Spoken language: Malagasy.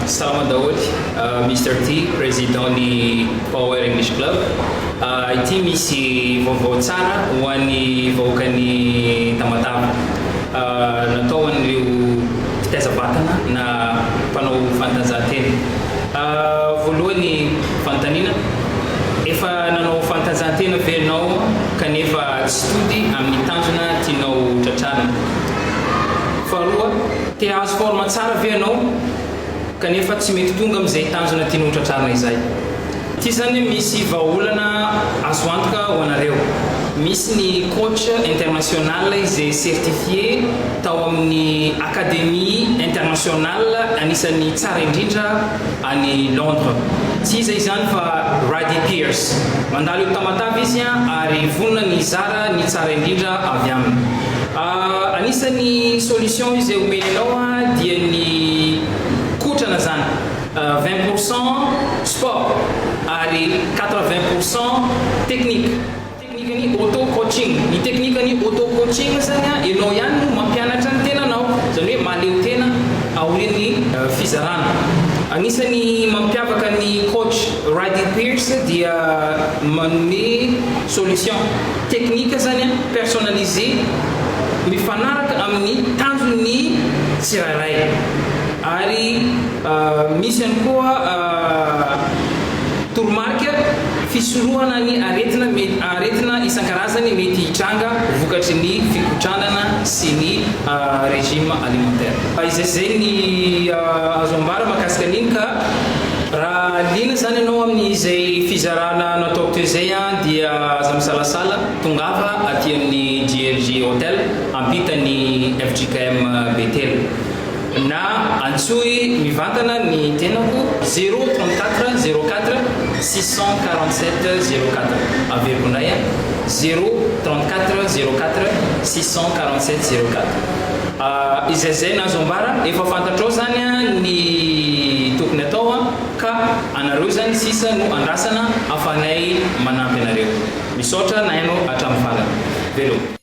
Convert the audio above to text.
Salama Daoud, Mr. T, président du Power English Club. Ity misy vaovao tsara ho an'ny vahoakan'ny Tamatave. Natao an'ireo fitaiza-batana na mpanao fanatanjahantena. Voalohany fanontaniana, efa nanao fanatanjahantena ve ianao kanefa tsy tody amin'ny tanjona tianao tratrarina? Faharoa, te hahazo forme tsara ve ianao kanefa tsy mety tonga amin'izay tanjona tianao tratrarina izay? Ity zany misy vahaolana azo antoka ho anareo. Misy ny coach international izay certifié tao amin'ny académie internationale anisan'ny tsara indrindra any Londres. Tsy izay zany fa Raddy Pierce. Mandalo eo Tamatave izy ary vonona ny zara ny tsara indrindra avy aminy. Anisan'ny solution izay omenao dia ny kotrana zany. 20% sport ary 80% technique. Technique ni auto coaching. Ny technique ni auto coaching zany ianao ihany no mampianatra ny tenanao. Zany hoe maleo tena aorian'ny fizarana. Anisan'ny mampiavaka ny coach Raddy Pierce dia manome solution technique zany personnalisé mifanaraka amin'ny tanjon'ny tsirairay. Ary misy ihany koa toromarika fisorohana ny aretina isan-karazany mety hitranga vokatry ny fikotranana sy ny régime alimentaire. Izay ny azo ambara mahakasika an'iny ka raha liana zany ianao amin'izay fizarana natao toy izay dia aza misalasala tongava aty amin'ny GLG Hotel ampitany FJKM Betel. Na antsoy mivantana ny tenako 034 04 647 04. Averiko indray 034 04 647 04. Izay nazo ambara efa fantatrao zany ny tokony atao ka anareo zany sisa no andrasana afanay manampy anareo. Misaotra na ianao hatramin'ny farany. Veloma.